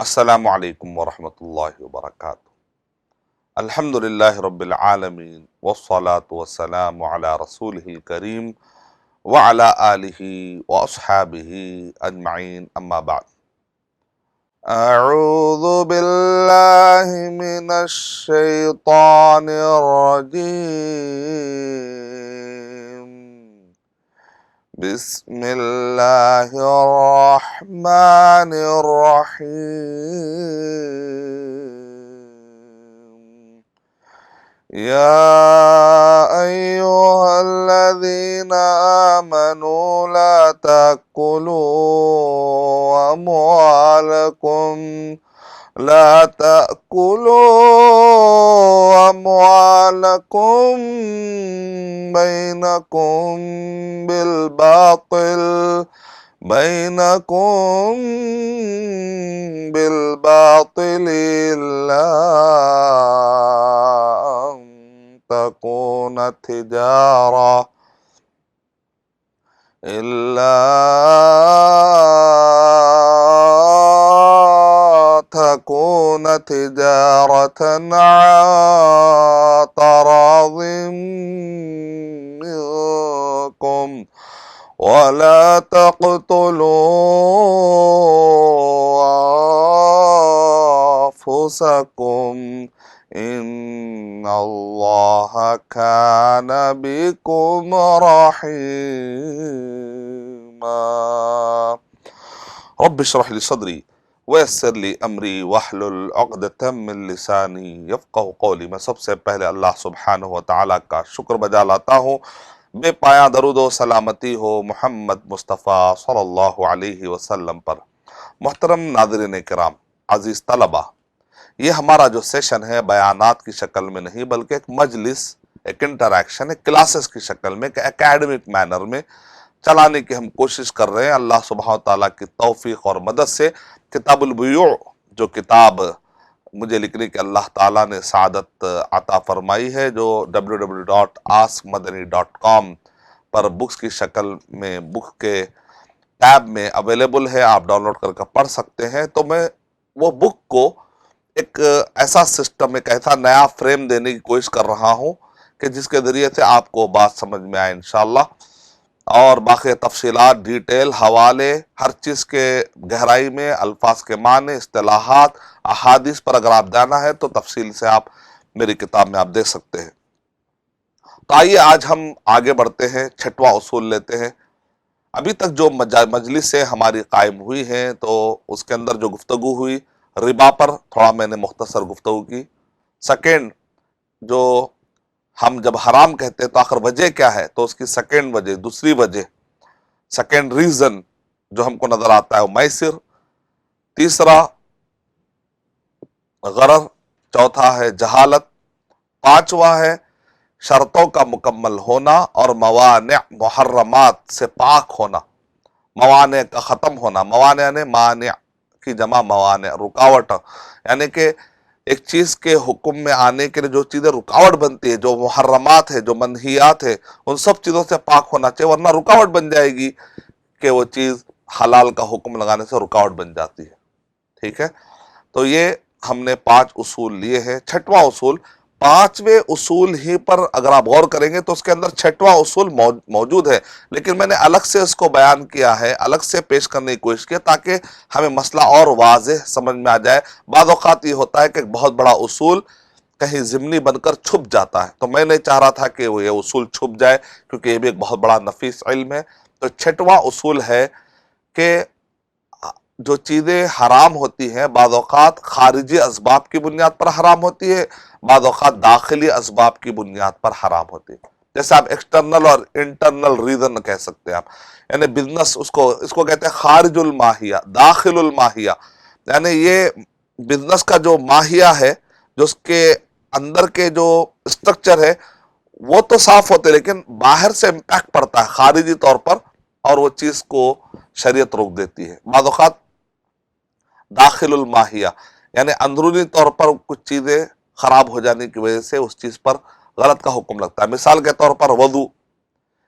السلام علیکم ورحمۃ اللہ وبرکاتہ۔ الحمدللہ رب العالمین والصلاة والسلام علی رسولہ الکریم وعلی آلہ واصحابہ اجمعین، اما بعد۔ اعوذ باللہ من الشیطان الرجیم، بسم اللہ الرحمن الرحیم۔ یا ایہا الذین آمنوا لا تأکلوا اموالکم بینکم بالباطل الا ان تکون تجارة عن تراض منكم ولا تقتلوا أنفسكم إن الله كان بكم رحيما۔ رب اشرح لي صدري ویسر لی امری واحلل عقدۃ من لسانی یفقہوا قولی۔ میں سب سے پہلے اللہ سبحانہ و تعالیٰ کا شکر بجا لاتا ہوں، بے پایاں درود و سلامتی ہو محمد مصطفیٰ صلی اللہ علیہ وسلم پر۔ محترم ناظرین کرام، عزیز طلبہ، یہ ہمارا جو سیشن ہے بیانات کی شکل میں نہیں بلکہ ایک مجلس، ایک انٹریکشن، ایک کلاسز کی شکل میں، ایک اکیڈمک مینر میں چلانے کی ہم کوشش کر رہے ہیں اللہ سبحانہ تعالیٰ کی توفیق اور مدد سے۔ کتاب البیوع جو کتاب مجھے لکھنے کے اللہ تعالیٰ نے سعادت عطا فرمائی ہے، جو www.askmadani.com پر بکس کی شکل میں بک کے ٹیب میں اویلیبل ہے، آپ ڈاؤن لوڈ کر کے پڑھ سکتے ہیں۔ تو میں وہ بک کو ایک ایسا سسٹم، ایک ایسا نیا فریم دینے کی کوشش کر رہا ہوں کہ جس کے ذریعے سے آپ کو بات سمجھ میں آئے انشاءاللہ، اور باقی تفصیلات، ڈیٹیل، حوالے، ہر چیز کے گہرائی میں، الفاظ کے معنی، اصطلاحات، احادیث پر اگر آپ جانا ہے تو تفصیل سے آپ میری کتاب میں آپ دیکھ سکتے ہیں۔ تو آئیے آج ہم آگے بڑھتے ہیں، چھٹواں اصول لیتے ہیں۔ ابھی تک جو مجلسیں ہماری قائم ہوئی ہیں تو اس کے اندر جو گفتگو ہوئی، ربا پر تھوڑا میں نے مختصر گفتگو کی۔ سیکنڈ، جو ہم جب حرام کہتے ہیں تو آخر وجہ کیا ہے، تو اس کی سیکنڈ وجہ، دوسری وجہ، سیکنڈ ریزن جو ہم کو نظر آتا ہے وہ میسر، تیسرا غرر، چوتھا ہے جہالت، پانچواں ہے شرطوں کا مکمل ہونا اور موانع، محرمات سے پاک ہونا، موانع کا ختم ہونا۔ موانع یعنی مانع کی جمع موانع، رکاوٹ، یعنی کہ ایک چیز کے حکم میں آنے کے لیے جو چیزیں رکاوٹ بنتی ہے، جو محرمات ہے، جو منہیات ہے، ان سب چیزوں سے پاک ہونا چاہیے، ورنہ رکاوٹ بن جائے گی کہ وہ چیز حلال کا حکم لگانے سے رکاوٹ بن جاتی ہے۔ ٹھیک ہے، تو یہ ہم نے 5 اصول لیے ہیں۔ چھٹواں اصول، 5ویں اصول ہی پر اگر آپ غور کریں گے تو اس کے اندر چھٹواں اصول موجود ہے، لیکن میں نے الگ سے اس کو بیان کیا ہے، الگ سے پیش کرنے کی کوشش کی تاکہ ہمیں مسئلہ اور واضح سمجھ میں آ جائے۔ بعض اوقات یہ ہوتا ہے کہ ایک بہت بڑا اصول کہیں ضمنی بن کر چھپ جاتا ہے، تو میں نہیں چاہ رہا تھا کہ وہ یہ اصول چھپ جائے، کیونکہ یہ بھی ایک بہت بڑا نفیس علم ہے۔ تو چھٹواں اصول ہے کہ جو چیزیں حرام ہوتی ہیں بعض اوقات خارجی اسباب کی بنیاد پر حرام ہوتی ہے، بعض اوقات داخلی اسباب کی بنیاد پر حرام ہوتی ہے۔ جیسے آپ ایکسٹرنل اور انٹرنل ریزن کہہ سکتے ہیں آپ، یعنی بزنس اس کو کہتے ہیں خارج الماہیہ، داخل الماہیہ، یعنی یہ بزنس کا جو ماہیہ ہے، جو اس کے اندر کے جو اسٹرکچر ہے وہ تو صاف ہوتے، لیکن باہر سے امپیکٹ پڑتا ہے خارجی طور پر، اور وہ چیز کو شریعت روک دیتی ہے۔ بعض اوقات داخل الماہیہ یعنی اندرونی طور پر کچھ چیزیں خراب ہو جانے کی وجہ سے اس چیز پر غلط کا حکم لگتا ہے۔ مثال کے طور پر وضو،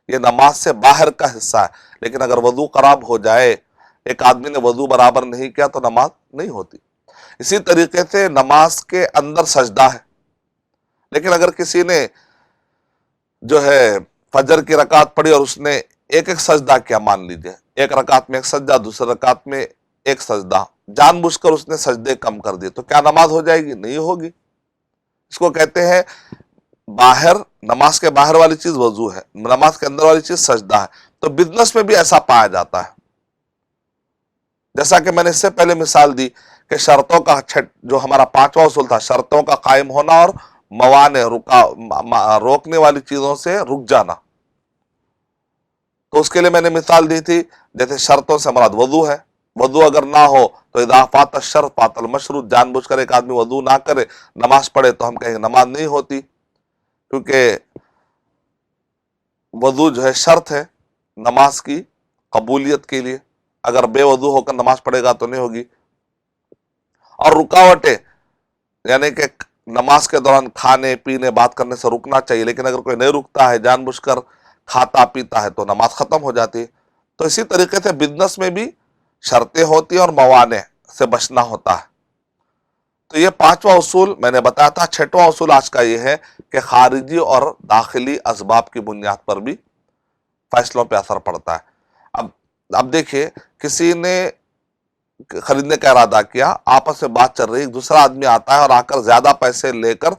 یہ نماز سے باہر کا حصہ ہے، لیکن اگر وضو خراب ہو جائے، ایک آدمی نے وضو برابر نہیں کیا تو نماز نہیں ہوتی۔ اسی طریقے سے نماز کے اندر سجدہ ہے، لیکن اگر کسی نے جو ہے فجر کی رکعت پڑھی اور اس نے ایک ایک سجدہ کیا، مان لیجئے ایک رکعت میں ایک سجدہ، دوسری رکعت میں ایک سجدہ، جان بوجھ کر اس نے سجدے کم کر دیے، تو کیا نماز ہو جائے گی؟ نہیں ہوگی۔ اس کو کہتے ہیں باہر، نماز کے باہر والی چیز وضو ہے، نماز کے اندر والی چیز سجدہ ہے۔ تو بزنس میں بھی ایسا پایا جاتا ہے، جیسا کہ میں نے اس سے پہلے مثال دی کہ شرطوں کا جو ہمارا پانچواں اصول تھا، شرطوں کا قائم ہونا اور موانع روکنے والی چیزوں سے رک جانا، تو اس کے لیے میں نے مثال دی تھی، جیسے شرطوں سے مراد وضو ہے، وضو اگر نہ ہو تو اذا فات الشرط فات المشروط، جان بوجھ کر ایک آدمی وضو نہ کرے نماز پڑھے تو ہم کہیں گے نماز نہیں ہوتی، کیونکہ وضو جو ہے شرط ہے نماز کی قبولیت کے لیے، اگر بے وضو ہو کر نماز پڑھے گا تو نہیں ہوگی۔ اور رکاوٹیں، یعنی کہ نماز کے دوران کھانے پینے بات کرنے سے رکنا چاہیے، لیکن اگر کوئی نہیں رکتا ہے، جان بوجھ کر کھاتا پیتا ہے تو نماز ختم ہو جاتی ہے۔ تو اسی طریقے سے بزنس میں بھی شرطیں ہوتی ہیں اور موانع سے بچنا ہوتا ہے۔ تو یہ پانچواں اصول میں نے بتایا تھا۔ چھٹواں اصول آج کا یہ ہے کہ خارجی اور داخلی اسباب کی بنیاد پر بھی فیصلوں پہ اثر پڑتا ہے۔ اب دیکھیے، کسی نے خریدنے کا ارادہ کیا، آپس میں بات چل رہی، دوسرا آدمی آتا ہے اور آ کر زیادہ پیسے لے کر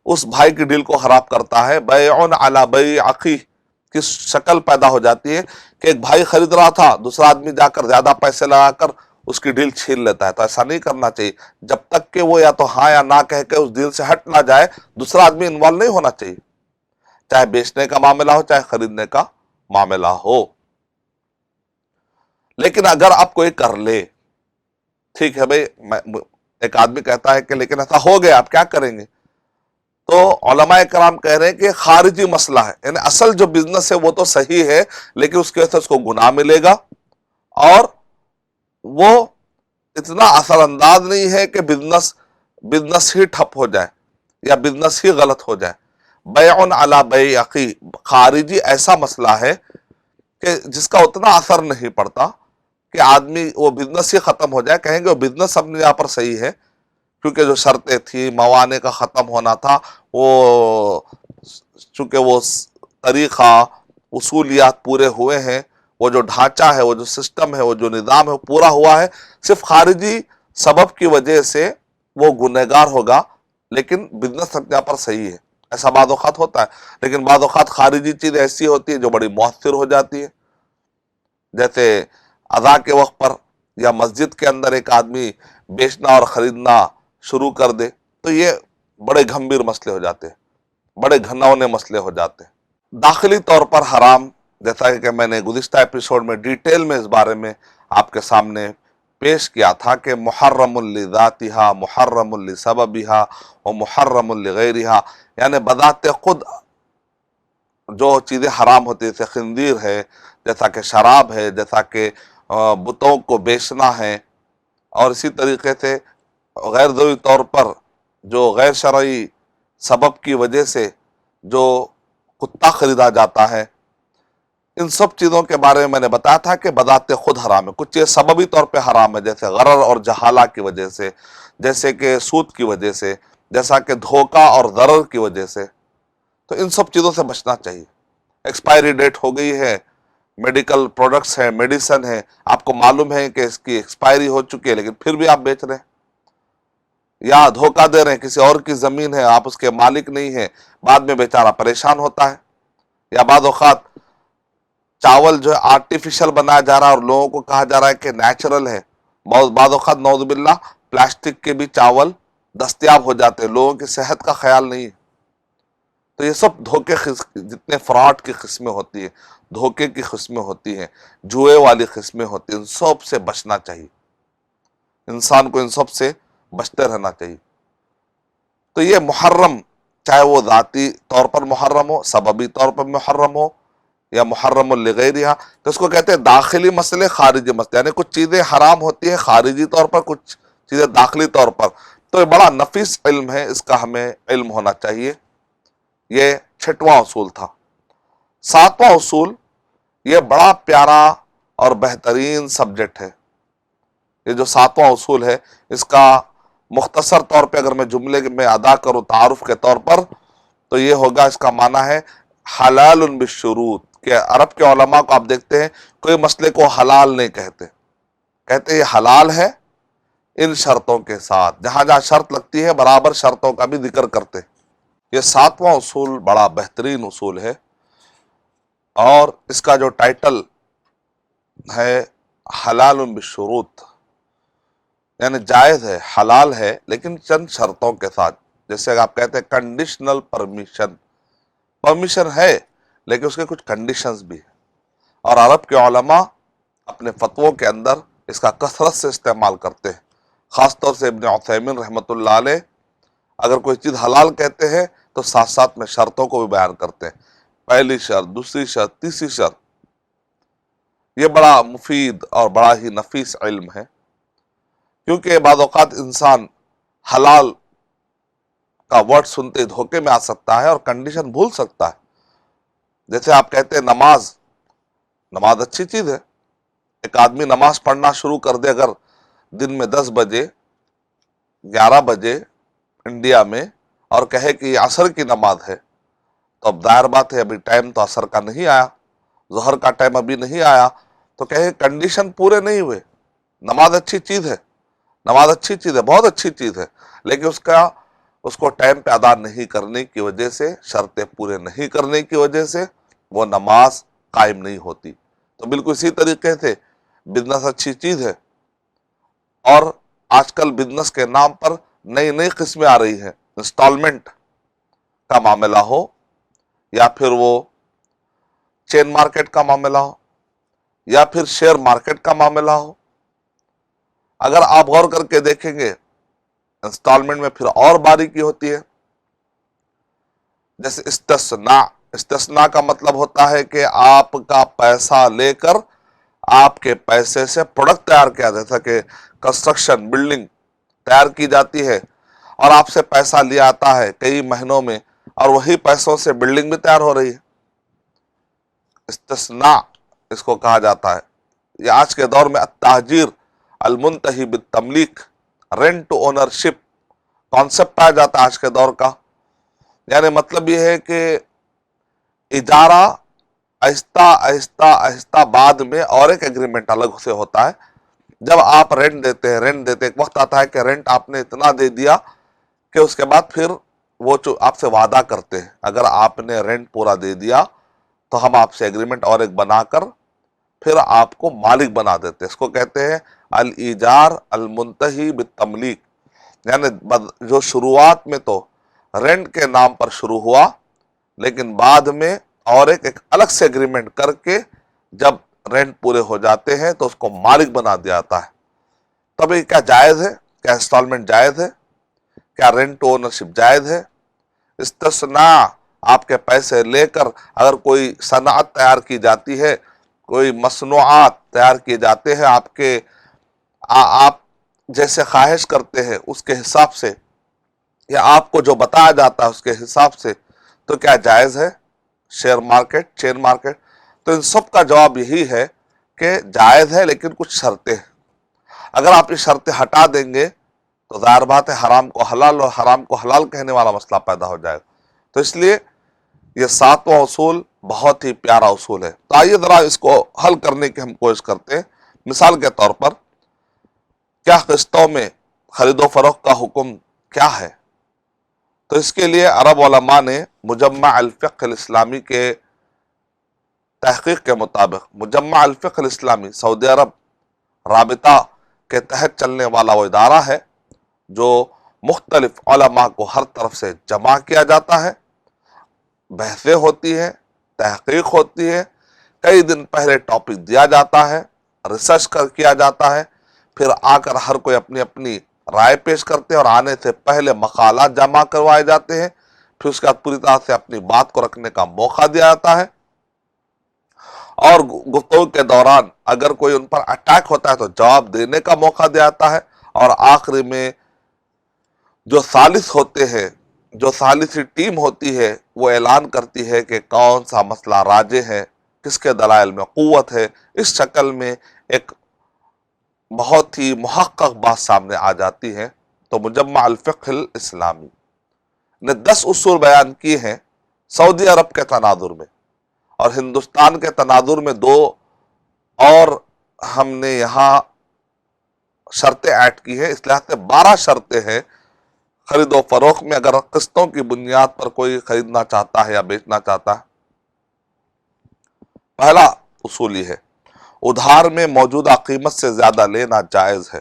اس بھائی کی ڈیل کو خراب کرتا ہے، بیع علی بیع اخی کی شکل پیدا ہو جاتی ہے کہ ایک بھائی خرید رہا تھا، دوسرا آدمی جا کر زیادہ پیسے لگا کر اس کی ڈیل چھین لیتا ہے۔ تو ایسا نہیں کرنا چاہیے، جب تک کہ وہ یا تو ہاں یا نہ کہہ کے اس ڈیل سے ہٹ نہ جائے، دوسرا آدمی انوالو نہیں ہونا چاہیے، چاہے بیچنے کا معاملہ ہو چاہے خریدنے کا معاملہ ہو۔ لیکن اگر آپ کوئی کر لے، ٹھیک ہے بھائی، ایک آدمی کہتا ہے کہ لیکن ایسا ہو گیا، آپ کیا کریں گے؟ تو علماء کرام کہہ رہے ہیں کہ خارجی مسئلہ ہے، یعنی اصل جو بزنس ہے وہ تو صحیح ہے، لیکن اس کی وجہ سے اس کو گناہ ملے گا، اور وہ اتنا اثر انداز نہیں ہے کہ بزنس ہی ٹھپ ہو جائے یا بزنس ہی غلط ہو جائے۔ بیع علی بیع اخی خارجی ایسا مسئلہ ہے کہ جس کا اتنا اثر نہیں پڑتا کہ آدمی وہ بزنس ہی ختم ہو جائے، کہیں گے وہ بزنس اپنے یہاں پر صحیح ہے، کیونکہ جو شرطیں تھی، موانع کا ختم ہونا تھا، وہ چونکہ وہ طریقہ اصولیات پورے ہوئے ہیں، وہ جو ڈھانچہ ہے، وہ جو سسٹم ہے، وہ جو نظام ہے وہ پورا ہوا ہے، صرف خارجی سبب کی وجہ سے وہ گنہگار ہوگا، لیکن بزنس اپنے یہاں پر صحیح ہے۔ ایسا بعض اوقات ہوتا ہے، لیکن بعض اوقات خارجی چیز ایسی ہوتی ہے جو بڑی مؤثر ہو جاتی ہے، جیسے اذان کے وقت پر یا مسجد کے اندر ایک آدمی بیچنا اور خریدنا شروع کر دے، تو یہ بڑے گھمبیر مسئلے ہو جاتے ہیں، بڑے گھنونے مسئلے ہو جاتے ہیں۔ داخلی طور پر حرام، جیسا کہ میں نے گزشتہ ایپیسوڈ میں ڈیٹیل میں اس بارے میں آپ کے سامنے پیش کیا تھا کہ محرم لذاتها، محرم لسببها، و محرم لغیرها، یعنی بذات خود جو چیزیں حرام ہوتی ہیں، جیسے خنزیر ہے، جیسا کہ شراب ہے، جیسا کہ بتوں کو بیچنا ہے، اور اسی طریقے سے غیر ضروری طور پر جو غیر شرعی سبب کی وجہ سے جو کتا خریدا جاتا ہے، ان سب چیزوں کے بارے میں میں نے بتایا تھا کہ بذات خود حرام ہے۔ کچھ چیز سببی طور پہ حرام ہے، جیسے غرر اور جہالہ کی وجہ سے، جیسے کہ سود کی وجہ سے، جیسا کہ دھوکہ اور ضرر کی وجہ سے، تو ان سب چیزوں سے بچنا چاہیے۔ ایکسپائری ڈیٹ ہو گئی ہے، میڈیکل پروڈکٹس ہیں، میڈیسن ہے، آپ کو معلوم ہے کہ اس کی ایکسپائری ہو چکی ہے، لیکن پھر بھی آپ بیچ رہے ہیں، یا دھوکہ دے رہے ہیں، کسی اور کی زمین ہے، آپ اس کے مالک نہیں ہیں، بعد میں بیچارہ پریشان ہوتا ہے۔ یا بعض اوقات چاول جو ہے آرٹیفیشل بنایا جا رہا ہے اور لوگوں کو کہا جا رہا ہے کہ نیچرل ہے، بعض اوقات نعوذ باللہ پلاسٹک کے بھی چاول دستیاب ہو جاتے ہیں، لوگوں کی صحت کا خیال نہیں ہے۔ تو یہ سب دھوکے، جتنے فراڈ کی قسمیں ہوتی ہیں، دھوکے کی قسمیں ہوتی ہیں، جوئے والی قسمیں ہوتی ہیں، ان سب سے بچنا چاہیے، انسان کو ان سب سے بچتے رہنا چاہیے۔ تو یہ محرم، چاہے وہ ذاتی طور پر محرم ہو، سببی طور پر محرم ہو، یا محرم لغیرہا، تو اس کو کہتے ہیں داخلی مسئلے، خارجی مسئلے، یعنی کچھ چیزیں حرام ہوتی ہیں خارجی طور پر، کچھ چیزیں داخلی طور پر۔ تو یہ بڑا نفیس علم ہے، اس کا ہمیں علم ہونا چاہیے۔ یہ چھٹواں اصول تھا۔ ساتواں اصول، یہ بڑا پیارا اور بہترین سبجیکٹ ہے۔ یہ جو ساتواں اصول ہے، اس کا مختصر طور پہ اگر میں جملے میں ادا کروں تعارف کے طور پر تو یہ ہوگا، اس کا معنی ہے حلال بالشروط، کہ عرب کے علماء کو آپ دیکھتے ہیں کوئی مسئلے کو حلال نہیں کہتے، کہتے یہ حلال ہے ان شرطوں کے ساتھ، جہاں جہاں شرط لگتی ہے برابر شرطوں کا بھی ذکر کرتے ہیں۔ یہ 7واں اصول بڑا بہترین اصول ہے، اور اس کا جو ٹائٹل ہے حلال بالشروط، یعنی جائز ہے، حلال ہے، لیکن چند شرطوں کے ساتھ۔ جیسے آپ کہتے ہیں کنڈیشنل پرمیشن، پرمیشن ہے لیکن اس کے کچھ کنڈیشنز بھی ہیں، اور عرب کے علماء اپنے فتووں کے اندر اس کا کثرت سے استعمال کرتے ہیں، خاص طور سے ابن عثیمین رحمۃ اللہ علیہ اگر کوئی چیز حلال کہتے ہیں تو ساتھ ساتھ میں شرطوں کو بھی بیان کرتے ہیں، پہلی شرط، دوسری شرط، تیسری شرط۔ یہ بڑا مفید اور بڑا ہی نفیس علم ہے، کیونکہ بعض اوقات انسان حلال کا ورڈ سنتے ہی دھوکے میں آ سکتا ہے اور کنڈیشن بھول سکتا ہے۔ جیسے آپ کہتے ہیں نماز، نماز اچھی چیز ہے، ایک آدمی نماز پڑھنا شروع کر دے اگر دن میں 10 بجے 11 بجے انڈیا میں، اور کہے کہ یہ عصر کی نماز ہے، تو اب ظاہر بات ہے ابھی ٹائم تو عصر کا نہیں آیا، ظہر کا ٹائم ابھی نہیں آیا، تو کہے کنڈیشن پورے نہیں ہوئے۔ نماز اچھی چیز ہے، نماز اچھی چیز ہے، بہت اچھی چیز ہے، لیکن اس کو ٹائم پہ ادا نہیں کرنے کی وجہ سے، شرطیں پورے نہیں کرنے کی وجہ سے وہ نماز قائم نہیں ہوتی۔ تو بالکل اسی طریقے سے بزنس اچھی چیز ہے، اور آج کل بزنس کے نام پر نئی نئی قسمیں آ رہی ہیں، انسٹالمنٹ کا معاملہ ہو یا پھر وہ چین مارکیٹ کا معاملہ ہو یا پھر شیئر مارکیٹ کا معاملہ ہو، اگر آپ غور کر کے دیکھیں گے انسٹالمنٹ میں پھر اور باریکی ہوتی ہے۔ جیسے استثناء کا مطلب ہوتا ہے کہ آپ کا پیسہ لے کر آپ کے پیسے سے پروڈکٹ تیار کیا جاتا ہے، کہ کنسٹرکشن، بلڈنگ تیار کی جاتی ہے، اور آپ سے پیسہ لیا آتا ہے کئی مہینوں میں، اور وہی پیسوں سے بلڈنگ بھی تیار ہو رہی ہے۔ استثناء اس کو کہا جاتا ہے۔ یہ آج کے دور میں التاجیر المنتہی بالتملیک، رینٹ ٹو اونرشپ کانسیپٹ پایا جاتا ہے آج کے دور کا۔ یعنی مطلب یہ ہے کہ اجارہ آہستہ آہستہ آہستہ بعد میں اور ایک ایگریمنٹ الگ سے ہوتا ہے۔ جب آپ رینٹ دیتے ہیں، ایک وقت آتا ہے کہ رینٹ آپ نے اتنا دے دیا کہ اس کے بعد پھر وہ آپ سے وعدہ کرتے ہیں اگر آپ نے رینٹ پورا دے دیا تو ہم آپ سے ایگریمنٹ اور ایک بنا کر پھر آپ کو مالک بنا دیتے ہیں۔ اس کو کہتے ہیں الایجار المنتہی بالتملیک، یعنی جو شروعات میں تو رینٹ کے نام پر شروع ہوا، لیکن بعد میں اور ایک الگ سے ایگریمنٹ کر کے جب رینٹ پورے ہو جاتے ہیں تو اس کو مالک بنا دیا جاتا ہے۔ تب یہ کیا جائز ہے؟ کیا انسٹالمنٹ جائز ہے؟ کیا رینٹ اونرشپ جائز ہے؟ استثناء آپ کے پیسے لے کر اگر کوئی صنعت تیار کی جاتی ہے، کوئی مصنوعات تیار کیے جاتے ہیں، آپ جیسے خواہش کرتے ہیں اس کے حساب سے، یا آپ کو جو بتایا جاتا ہے اس کے حساب سے، تو کیا جائز ہے؟ شیئر مارکیٹ، چین مارکیٹ، تو ان سب کا جواب یہی ہے کہ جائز ہے لیکن کچھ شرطیں ہیں۔ اگر آپ یہ شرطیں ہٹا دیں گے تو ظاہر بات ہے حرام کو حلال اور حرام کو حلال کہنے والا مسئلہ پیدا ہو جائے گا۔ تو اس لیے یہ 7واں اصول بہت ہی پیارا اصول ہے۔ تو آئیے ذرا اس کو حل کرنے کی ہم کوشش کرتے ہیں۔ مثال کے طور پر، کیا قسطوں میں خرید و فروخت کا حکم کیا ہے؟ تو اس کے لیے عرب علماء نے مجمع الفقہ الاسلامی کے تحقیق کے مطابق، مجمع الفقہ الاسلامی سعودی عرب رابطہ کے تحت چلنے والا وہ ادارہ ہے جو مختلف علماء کو ہر طرف سے جمع کیا جاتا ہے، بحثیں ہوتی ہیں، تحقیق ہوتی ہے، کئی دن پہلے ٹاپک دیا جاتا ہے، ریسرچ کیا جاتا ہے، پھر آ کر ہر کوئی اپنی اپنی رائے پیش کرتے ہیں، اور آنے سے پہلے مقالات جمع کروائے جاتے ہیں، پھر اس کے بعد پوری طرح سے اپنی بات کو رکھنے کا موقع دیا جاتا ہے، اور گفتگو کے دوران اگر کوئی ان پر اٹیک ہوتا ہے تو جواب دینے کا موقع دیا جاتا ہے، اور آخری میں جو ثالث ہوتے ہیں، جو ثالثی ٹیم ہوتی ہے، وہ اعلان کرتی ہے کہ کون سا مسئلہ راجح ہے، کس کے دلائل میں قوت ہے۔ اس شکل میں ایک بہت ہی محقق بات سامنے آ جاتی ہے۔ تو مجمع الفقہ الاسلامی نے 10 اصول بیان کیے ہیں سعودی عرب کے تناظر میں، اور ہندوستان کے تناظر میں 2 اور ہم نے یہاں شرطیں ایڈ کی ہیں، اس لحاظ سے 12 شرطیں ہیں خرید و فروخت میں اگر قسطوں کی بنیاد پر کوئی خریدنا چاہتا ہے یا بیچنا چاہتا ہے۔ پہلا اصول یہ ہے، ادھار میں موجودہ قیمت سے زیادہ لینا جائز ہے،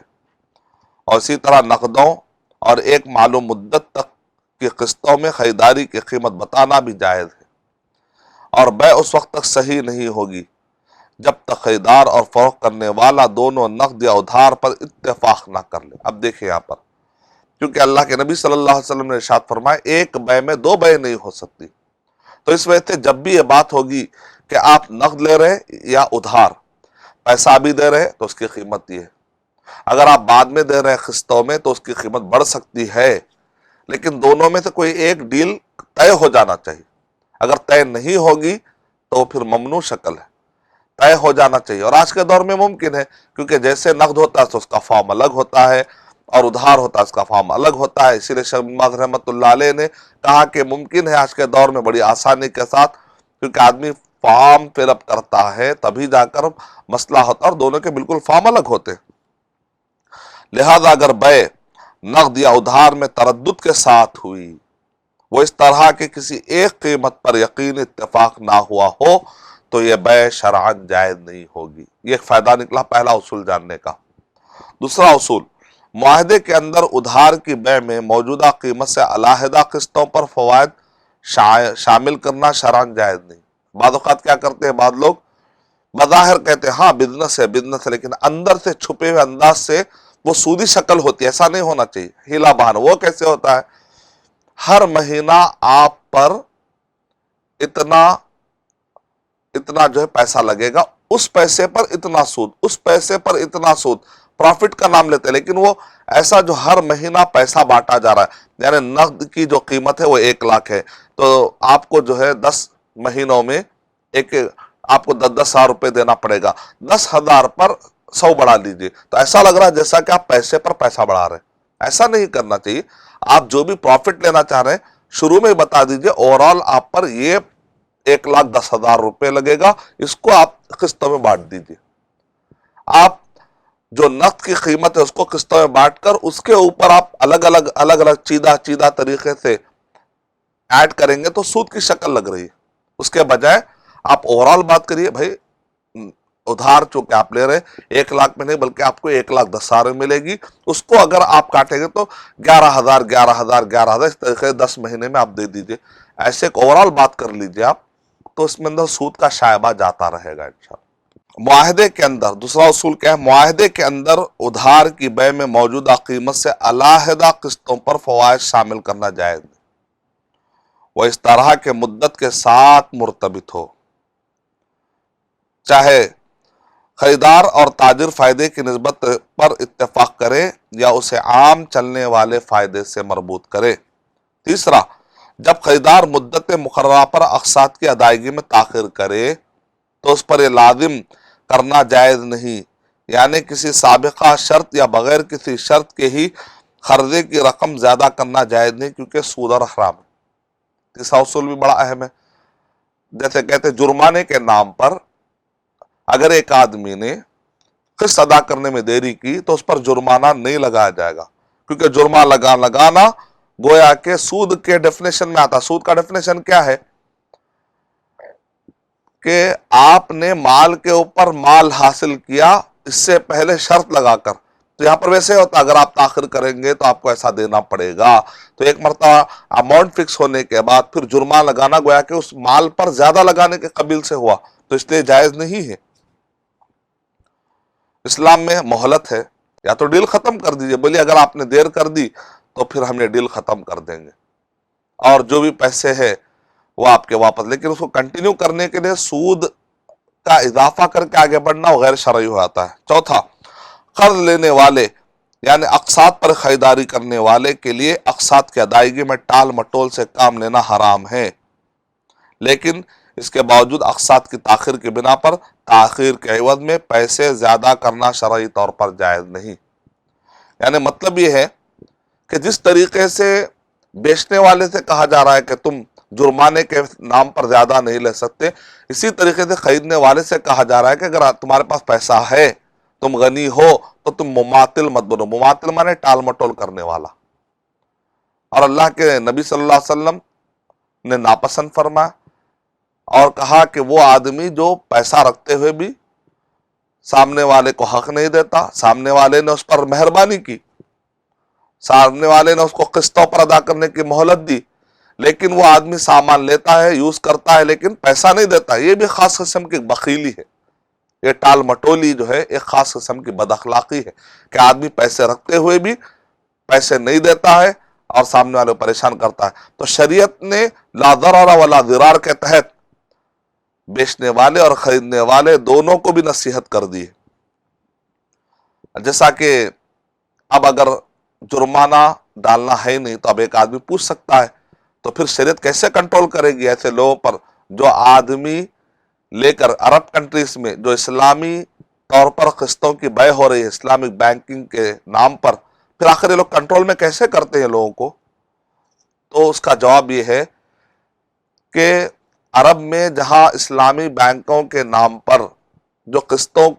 اور اسی طرح نقدوں اور ایک معلوم مدت تک کی قسطوں میں خریداری کی قیمت بتانا بھی جائز ہے، اور بیع اس وقت تک صحیح نہیں ہوگی جب تک خریدار اور فروخت کرنے والا دونوں نقد یا ادھار پر اتفاق نہ کر لے۔ اب دیکھیں یہاں پر، کیونکہ اللہ کے نبی صلی اللہ علیہ وسلم نے ارشاد فرمایا ایک بیع میں 2 بیع نہیں ہو سکتی، تو اس وجہ سے جب بھی یہ بات ہوگی کہ آپ نقد لے رہے یا ادھار، پیسہ بھی دے رہے تو اس کی قیمت یہ ہے، اگر آپ بعد میں دے رہے ہیں قسطوں میں تو اس کی قیمت بڑھ سکتی ہے، لیکن دونوں میں سے کوئی ایک ڈیل طے ہو جانا چاہیے۔ اگر طے نہیں ہوگی تو پھر ممنوع شکل ہے، طے ہو جانا چاہیے، اور آج کے دور میں ممکن ہے، کیونکہ جیسے نقد ہوتا ہے تو اس کا فارم الگ ہوتا ہے اور ادھار ہوتا ہے اس کا فارم الگ ہوتا ہے۔ اسی لیے شیخ بن باز رحمۃ اللہ علیہ نے کہا کہ ممکن ہے آج کے دور میں بڑی آسانی کے ساتھ، کیونکہ آدمی فارم فل اپ کرتا ہے تبھی جا کر مسئلہ ہوتا ہے، اور دونوں کے بالکل فارم الگ ہوتے ہیں۔ لہذا اگر بیع نقد یا ادھار میں تردد کے ساتھ ہوئی، وہ اس طرح کے کسی ایک قیمت پر یقین اتفاق نہ ہوا ہو، تو یہ بیع شرعاً جائز نہیں ہوگی۔ یہ ایک فائدہ نکلا پہلا اصول جاننے کا۔ دوسرا اصول، معاہدے کے اندر ادھار کی بیع میں موجودہ قیمت سے علیحدہ قسطوں پر فوائد شامل کرنا شرعاً جائز نہیں۔ بعض اوقات کیا کرتے ہیں بعض لوگ، بظاہر کہتے ہیں ہاں بزنس ہے بزنس ہے، لیکن اندر سے چھپے ہوئے انداز سے وہ سودی شکل ہوتی ہے، ایسا نہیں ہونا چاہیے، ہیلا بہانا۔ وہ کیسے ہوتا ہے، ہر مہینہ آپ پر اتنا جو ہے پیسہ لگے گا، اس پیسے پر اتنا سود، اس پیسے پر اتنا سود، پروفٹ کا نام لیتے ہیں، لیکن وہ ایسا جو ہر مہینہ پیسہ بانٹا جا رہا ہے، یعنی نقد کی جو قیمت ہے وہ 1 لاکھ ہے، تو آپ کو جو ہے 10 مہینوں میں آپ کو 10,000 روپے دینا پڑے گا، 10,000 پر 100 بڑھا لیجئے، تو ایسا لگ رہا ہے جیسا کہ آپ پیسے پر پیسہ بڑھا رہے ہیں۔ ایسا نہیں کرنا چاہیے، آپ جو بھی پروفٹ لینا چاہ رہے ہیں شروع میں بتا دیجئے اوورال آپ پر یہ 1,10,000 روپے لگے گا، اس کو آپ قسطوں میں بانٹ دیجئے۔ آپ جو نقد کی قیمت ہے اس کو قسطوں میں بانٹ کر اس کے اوپر آپ الگ الگ چیدہ طریقے سے ایڈ کریں گے تو سود کی شکل لگ رہی ہے۔ اس کے بجائے آپ اوورال بات کریے، بھائی ادھار چونکہ آپ لے رہے 1 لاکھ میں نہیں بلکہ آپ کو 1,10,000 میں ملے گی، اس کو اگر آپ کاٹیں گے تو 11,000 اس طریقے 10 مہینے میں آپ دے دیجئے، ایسے ایک اوورال بات کر لیجئے آپ، تو اس میں اندر سود کا شائبہ جاتا رہے گا انشاءاللہ۔ معاہدے کے اندر دوسرا اصول کیا ہے، معاہدے کے اندر ادھار کی بیع میں موجودہ قیمت سے علیحدہ قسطوں پر فوائد شامل کرنا جائز ہے، وہ اس طرح کے مدت کے ساتھ مرتبط ہو، چاہے خریدار اور تاجر فائدے کی نسبت پر اتفاق کرے یا اسے عام چلنے والے فائدے سے مربوط کرے۔ تیسرا، جب خریدار مدت مقررہ پر اقساط کی ادائیگی میں تاخیر کرے تو اس پر یہ لازم کرنا جائز نہیں، یعنی کسی سابقہ شرط یا بغیر کسی شرط کے ہی قرضے کی رقم زیادہ کرنا جائز نہیں، کیونکہ سود اور حرام ہے۔ تیسرا اصول بھی بڑا اہم ہے، جیسے کہتے ہیں جرمانے کے نام پر اگر ایک آدمی نے قسط ادا کرنے میں دیری کی تو اس پر جرمانہ نہیں لگایا جائے گا، کیونکہ جرمانہ لگانا گویا کہ سود کے ڈیفینیشن میں آتا۔ سود کا ڈیفینیشن کیا ہے کہ آپ نے مال کے اوپر مال حاصل کیا اس سے پہلے شرط لگا کر، تو یہاں پر ویسے ہوتا اگر آپ تاخیر کریں گے تو آپ کو ایسا دینا پڑے گا، تو ایک مرتبہ اماؤنٹ فکس ہونے کے بعد پھر جرمانہ لگانا گویا کہ اس مال پر زیادہ لگانے کے قبیل سے ہوا، تو اس لیے جائز نہیں ہے۔ اسلام میں مہلت ہے، یا تو ڈیل ختم کر دیجئے، بولیے اگر آپ نے دیر کر دی تو پھر ہم نے ڈیل ختم کر دیں گے، اور جو بھی پیسے ہے وہ آپ کے واپس، لیکن اس کو کنٹینیو کرنے کے لیے سود کا اضافہ کر کے آگے بڑھنا وہ غیر شرعی ہو جاتا ہے۔ چوتھا، قرض لینے والے یعنی اقساط پر خریداری کرنے والے کے لیے اقساط کی ادائیگی میں ٹال مٹول سے کام لینا حرام ہے، لیکن اس کے باوجود اقساط کی تاخیر کی بنا پر تاخیر کے عوض میں پیسے زیادہ کرنا شرعی طور پر جائز نہیں۔ یعنی مطلب یہ ہے کہ جس طریقے سے بیچنے والے سے کہا جا رہا ہے کہ تم جرمانے کے نام پر زیادہ نہیں لے سکتے، اسی طریقے سے خریدنے والے سے کہا جا رہا ہے کہ اگر تمہارے پاس پیسہ ہے، تم غنی ہو، تو تم مماطل مت بنو۔ مماطل مانے ٹال مٹول کرنے والا۔ اور اللہ کے نبی صلی اللہ علیہ وسلم نے ناپسند فرمایا اور کہا کہ وہ آدمی جو پیسہ رکھتے ہوئے بھی سامنے والے کو حق نہیں دیتا، سامنے والے نے اس پر مہربانی کی، سامنے والے نے اس کو قسطوں پر ادا کرنے کی مہلت دی، لیکن وہ آدمی سامان لیتا ہے، یوز کرتا ہے، لیکن پیسہ نہیں دیتا، یہ بھی خاص قسم کی بخیلی ہے۔ یہ ٹال مٹولی جو ہے ایک خاص قسم کی بد اخلاقی ہے کہ آدمی پیسے رکھتے ہوئے بھی پیسے نہیں دیتا ہے اور سامنے والے کو پریشان کرتا ہے۔ تو شریعت نے لا ضرر ولا ضرار کے تحت بیچنے والے اور خریدنے والے دونوں کو بھی نصیحت کر دی ہے۔ جیسا کہ اب اگر جرمانہ ڈالنا ہے نہیں تو اب ایک آدمی پوچھ سکتا ہے، تو پھر شریعت کیسے کنٹرول کرے گی ایسے لوگوں پر جو آدمی لے کر عرب کنٹریز میں جو اسلامی طور پر قسطوں کی بے ہو رہی ہے اسلامک بینکنگ کے نام پر، پھر آخر یہ لوگ کنٹرول میں کیسے کرتے ہیں لوگوں کو؟ تو اس کا جواب یہ ہے کہ عرب میں جہاں اسلامی بینکوں کے نام پر جو قسطوں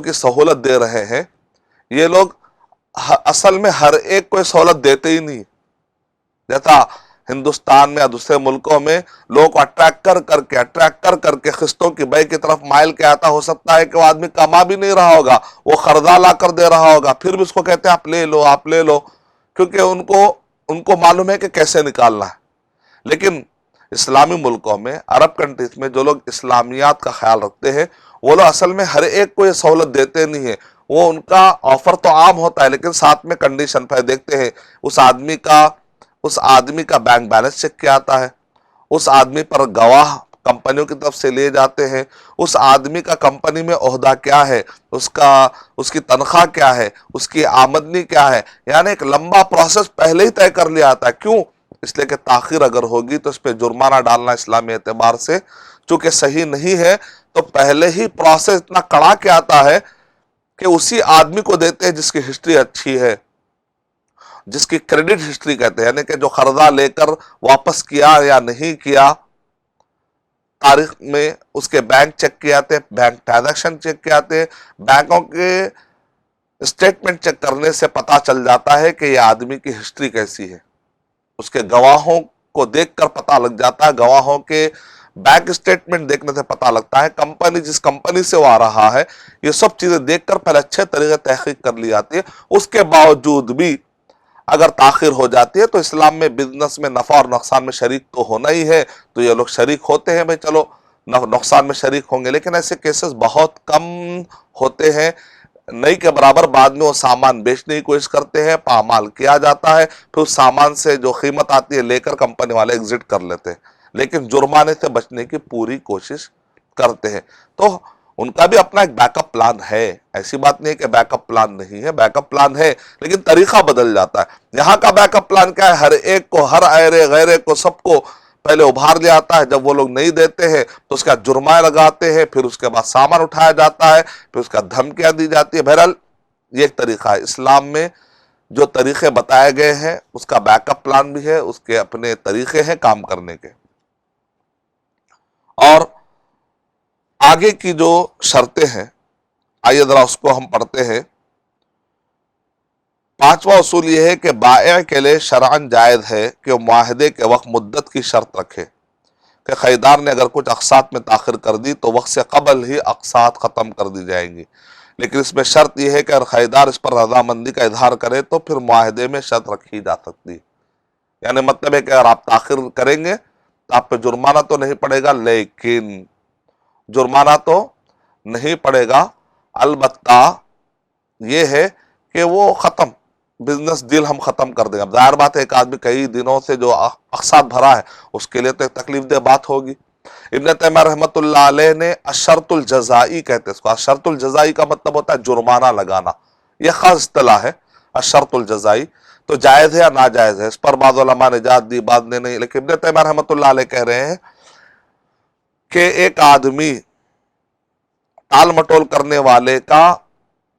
کی سہولت دے رہے ہیں، یہ لوگ اصل میں ہر ایک کو سہولت دیتے ہی نہیں۔ جیسا ہندوستان میں یا دوسرے ملکوں میں لوگوں کو اٹریکٹ کر کے قسطوں کی بے کی طرف مائل کیا آتا، ہو سکتا ہے کہ وہ آدمی کما بھی نہیں رہا ہوگا، وہ قرضہ لا کر دے رہا ہوگا، پھر بھی اس کو کہتے ہیں آپ لے لو، کیونکہ ان کو معلوم ہے کہ کیسے نکالنا ہے۔ لیکن اسلامی ملکوں میں، عرب کنٹریز میں جو لوگ اسلامیات کا خیال رکھتے ہیں، وہ لوگ اصل میں ہر ایک کو یہ سہولت دیتے نہیں ہیں۔ وہ ان کا آفر تو عام ہوتا ہے، لیکن ساتھ میں کنڈیشن پہ دیکھتے ہیں اس آدمی کا بینک بیلنس چیک کیا آتا ہے، اس آدمی پر گواہ کمپنیوں کی طرف سے لیے جاتے ہیں، اس آدمی کا کمپنی میں عہدہ کیا ہے، اس کی تنخواہ کیا ہے، اس کی آمدنی کیا ہے، یعنی ایک لمبا پروسیس پہلے ہی طے کر لیا آتا ہے۔ کیوں؟ اس لیے کہ تاخیر اگر ہوگی تو اس پہ جرمانہ ڈالنا اسلامی اعتبار سے چونکہ صحیح نہیں ہے، تو پہلے ہی پروسیس اتنا کڑا کے آتا ہے کہ اسی آدمی کو دیتے ہیں جس کی ہسٹری اچھی ہے، جس کی کریڈٹ ہسٹری کہتے ہیں، یعنی کہ جو قرضہ لے کر واپس کیا یا نہیں کیا، تاریخ میں اس کے بینک چیک کیے آتے ہیں، بینک ٹرانزیکشن چیک کیے آتے ہیں، بینکوں کے اسٹیٹمنٹ چیک کرنے سے پتا چل جاتا ہے کہ یہ آدمی کی ہسٹری کیسی ہے، اس کے گواہوں کو دیکھ کر پتا لگ جاتا ہے، گواہوں کے بینک اسٹیٹمنٹ دیکھنے سے پتا لگتا ہے، جس کمپنی سے وہ آ رہا ہے، یہ سب چیزیں دیکھ کر پہلے اچھے طریقے تحقیق کر لی جاتی ہے۔ اس کے باوجود بھی اگر تاخیر ہو جاتی ہے تو اسلام میں بزنس میں نفع اور نقصان میں شریک تو ہونا ہی ہے، تو یہ لوگ شریک ہوتے ہیں، بھائی چلو نقصان میں شریک ہوں گے، لیکن ایسے کیسز بہت کم ہوتے ہیں۔ نہیں کے برابر بعد میں وہ سامان بیچنے کی کوشش کرتے ہیں، پامال کیا جاتا ہے، پھر اس سامان سے جو قیمت آتی ہے لے کر کمپنی والے ایگزٹ کر لیتے ہیں، لیکن جرمانے سے بچنے کی پوری کوشش کرتے ہیں۔ تو ان کا بھی اپنا ایک بیک اپ پلان ہے، ایسی بات نہیں ہے کہ بیک اپ پلان نہیں ہے، بیک اپ پلان ہے، لیکن طریقہ بدل جاتا ہے۔ یہاں کا بیک اپ پلان کیا ہے؟ ہر ایک کو، ہر ایرے غیرے کو، سب کو پہلے ابھار لیا جاتا ہے، جب وہ لوگ نہیں دیتے ہیں تو اس کا جرمانہ لگاتے ہیں، پھر اس کے بعد سامان اٹھایا جاتا ہے، پھر اس کا دھمکیاں دی جاتی ہے۔ بہرحال یہ ایک طریقہ ہے، اسلام میں جو طریقے بتائے گئے ہیں اس کا بیک اپ پلان بھی ہے، اس کے اپنے طریقے ہیں کام کرنے کے۔ اور آگے کی جو شرطیں ہیں، آئیے ذرا اس کو ہم پڑھتے ہیں۔ پانچواں اصول یہ ہے کہ بائع کے لیے شرعاً جائز ہے کہ وہ معاہدے کے وقت مدت کی شرط رکھے کہ خریدار نے اگر کچھ اقساط میں تاخیر کر دی تو وقت سے قبل ہی اقساط ختم کر دی جائیں گی، لیکن اس میں شرط یہ ہے کہ اگر خریدار اس پر رضامندی کا اظہار کرے تو پھر معاہدے میں شرط رکھی جا سکتی، یعنی مطلب ہے کہ اگر آپ تاخیر کریں گے تو آپ پہ جرمانہ تو نہیں پڑے گا، لیکن جرمانہ تو نہیں پڑے گا، البتہ یہ ہے کہ وہ بزنس ڈیل ہم ختم کر دیں گے۔ اب ظاہر بات ہے ایک آدمی کئی دنوں سے جو اقساط بھرا ہے اس کے لیے تو ایک تکلیف دہ بات ہوگی۔ ابن تیمیہ رحمۃ اللہ علیہ نے الشرط الجزائی کہتے ہیں اس کو، الشرط الجزائی کا مطلب ہوتا ہے جرمانہ لگانا، یہ خاص اصطلاح ہے الشرط الجزائی۔ تو جائز ہے یا ناجائز ہے، اس پر بعض علماء نے اجازت دی، بعض نے نہیں، لیکن ابن تیمیہ رحمۃ اللہ علیہ کہہ رہے ہیں کہ ایک آدمی ٹال مٹول کرنے والے کا